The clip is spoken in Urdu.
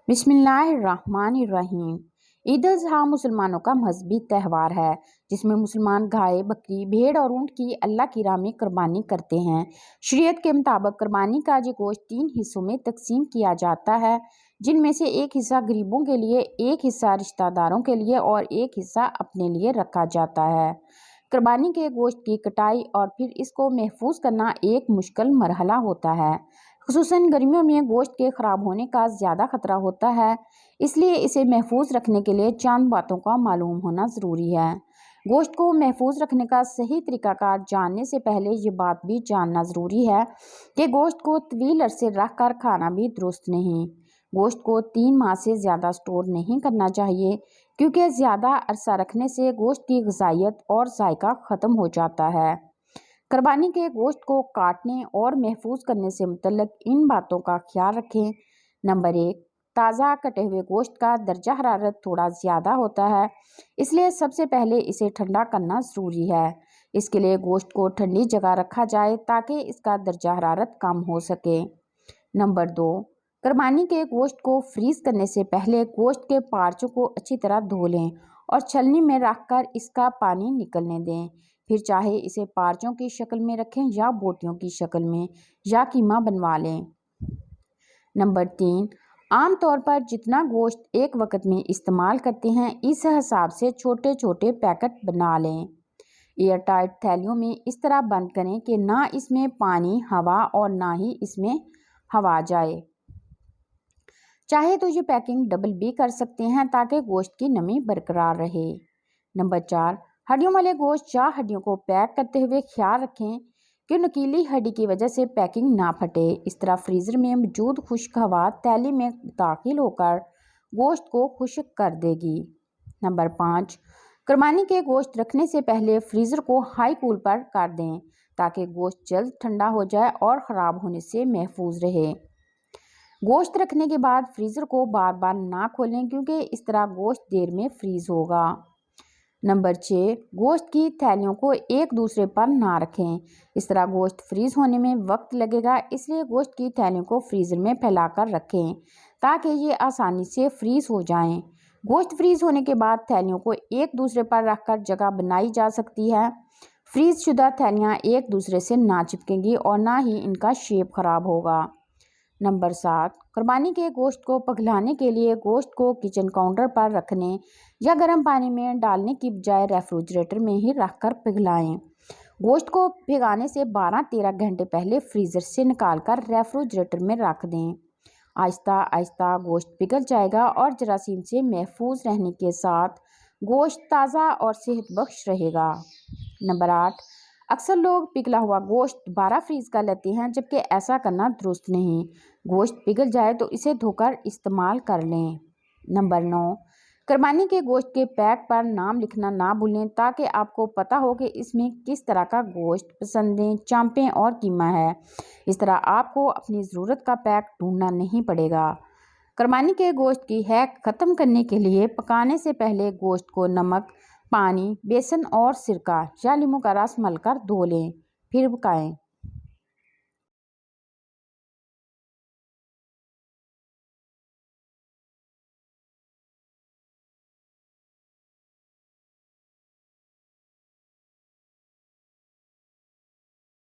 بسم اللہ الرحمن الرحیم۔ عید الاضحیٰ مسلمانوں کا مذہبی تہوار ہے جس میں مسلمان گائے، بکری، بھیڑ اور اونٹ کی اللہ کی راہ میں قربانی کرتے ہیں۔ شریعت کے مطابق قربانی کا یہ گوشت 3 حصوں میں تقسیم کیا جاتا ہے، جن میں سے ایک حصہ غریبوں کے لیے، ایک حصہ رشتہ داروں کے لیے اور ایک حصہ اپنے لیے رکھا جاتا ہے۔ قربانی کے گوشت کی کٹائی اور پھر اس کو محفوظ کرنا ایک مشکل مرحلہ ہوتا ہے۔ خصوصاً گرمیوں میں گوشت کے خراب ہونے کا زیادہ خطرہ ہوتا ہے، اس لیے اسے محفوظ رکھنے کے لیے چند باتوں کا معلوم ہونا ضروری ہے۔ گوشت کو محفوظ رکھنے کا صحیح طریقہ کار جاننے سے پہلے یہ بات بھی جاننا ضروری ہے کہ گوشت کو طویل عرصے رکھ کر کھانا بھی درست نہیں۔ گوشت کو 3 ماہ سے زیادہ سٹور نہیں کرنا چاہیے، کیونکہ زیادہ عرصہ رکھنے سے گوشت کی غذائیت اور ذائقہ ختم ہو جاتا ہے۔ قربانی کے گوشت کو کاٹنے اور محفوظ کرنے سے متعلق ان باتوں کا خیال رکھیں۔ نمبر 1، تازہ کٹے ہوئے گوشت کا درجہ حرارت تھوڑا زیادہ ہوتا ہے، اس لیے سب سے پہلے اسے ٹھنڈا کرنا ضروری ہے۔ اس کے لیے گوشت کو ٹھنڈی جگہ رکھا جائے تاکہ اس کا درجہ حرارت کم ہو سکے۔ نمبر 2، قربانی کے گوشت کو فریز کرنے سے پہلے گوشت کے پارچوں کو اچھی طرح دھو لیں اور چھلنی میں رکھ کر اس کا پانی نکلنے دیں۔ پھر چاہے اسے پارچوں کی شکل میں رکھیں یا بوٹیوں کی شکل میں یا کیما بنوا لیں۔ نمبر 3، عام طور پر جتنا گوشت ایک وقت میں استعمال کرتے ہیں اس حساب سے چھوٹے چھوٹے پیکٹ بنا لیں۔ ایئر ٹائٹ تھیلیوں میں اس طرح بند کریں کہ نہ اس میں پانی، ہوا اور نہ ہی اس میں ہوا جائے۔ چاہے تو یہ پیکنگ ڈبل بھی کر سکتے ہیں تاکہ گوشت کی نمی برقرار رہے۔ نمبر 4، ہڈیوں والے گوشت یا ہڈیوں کو پیک کرتے ہوئے خیال رکھیں کہ نکیلی ہڈی کی وجہ سے پیکنگ نہ پھٹے۔ اس طرح فریزر میں موجود خشک ہوا تیلی میں داخل ہو کر گوشت کو خشک کر دے گی۔ نمبر 5، قربانی کے گوشت رکھنے سے پہلے فریزر کو ہائی کول پر کر دیں تاکہ گوشت جلد ٹھنڈا ہو جائے اور خراب ہونے سے محفوظ رہے۔ گوشت رکھنے کے بعد فریزر کو بار بار نہ کھولیں کیونکہ اس طرح گوشت دیر میں فریز ہوگا۔ نمبر 6، گوشت کی تھیلیوں کو ایک دوسرے پر نہ رکھیں، اس طرح گوشت فریز ہونے میں وقت لگے گا، اس لیے گوشت کی تھیلیوں کو فریزر میں پھیلا کر رکھیں تاکہ یہ آسانی سے فریز ہو جائیں۔ گوشت فریز ہونے کے بعد تھیلیوں کو ایک دوسرے پر رکھ کر جگہ بنائی جا سکتی ہے۔ فریز شدہ تھیلیاں ایک دوسرے سے نہ چپکیں گی اور نہ ہی ان کا شیپ خراب ہوگا۔ نمبر 7، قربانی کے گوشت کو پگھلانے کے لیے گوشت کو کچن کاؤنٹر پر رکھنے یا گرم پانی میں ڈالنے کی بجائے ریفریجریٹر میں ہی رکھ کر پگھلائیں۔ گوشت کو بھگانے سے 12-13 گھنٹے پہلے فریزر سے نکال کر ریفریجریٹر میں رکھ دیں۔ آہستہ آہستہ گوشت پگھل جائے گا اور جراثیم سے محفوظ رہنے کے ساتھ گوشت تازہ اور صحت بخش رہے گا۔ نمبر 8، اکثر لوگ پگھلا ہوا گوشت دوبارہ فریز کر لیتے ہیں جبکہ ایسا کرنا درست نہیں۔ گوشت پگھل جائے تو اسے دھو کر استعمال کر لیں۔ نمبر 9، قربانی کے گوشت کے پیک پر نام لکھنا نہ بھولیں تاکہ آپ کو پتہ ہو کہ اس میں کس طرح کا گوشت، پسندیں، چانپیں اور قیمہ ہے۔ اس طرح آپ کو اپنی ضرورت کا پیک ڈھونڈنا نہیں پڑے گا۔ قربانی کے گوشت کی ہیک ختم کرنے کے لیے پکانے سے پہلے گوشت کو نمک، پانی، بیسن اور سرکہ یا لیموں کا رس مل کر دھو لیں، پھر پکائیں۔